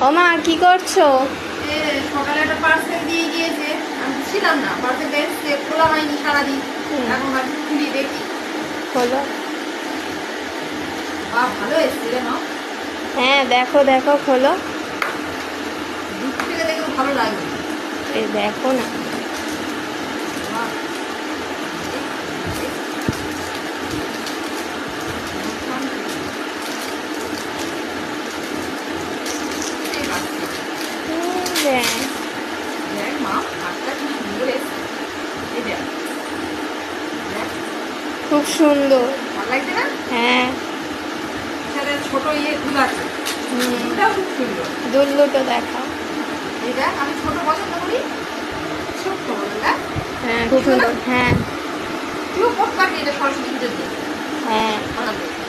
ও মা কি করছো? সকালে একটা পার্সেল দিয়ে গিয়েছে, আমি ছিলাম না, পার্সেলটা এসছে, খোলা হয়নি সারাদিন। এখন ভাবছি খুলি দেখি। হলো। ভালো এসছে রে না। হ্যাঁ দেখো দেখো খোলো। দূর থেকে দেখে ভালো লাগবে। এই দেখো না। বাহ, এই বাচ্চা। দেখ। দেখ মা, হাতটা কি সুন্দর এসছে। এই দেখ, দেখ, খুব সুন্দর। ভালো লাগছে না? হ্যাঁ। এখানে ছোট ফুল আছে, হুম। ফুলটাও খুব সুন্দর। দুটো দেখাও। এই দেখ, আমি ছোট পছন্দ করি, ছোট্ট বলে দেখ। হ্যাঁ খুব সুন্দর। হ্যাঁ তুইও পট পারবি এটা সরস্বতী পুজোর দিন হ্যাঁ। বানাতে।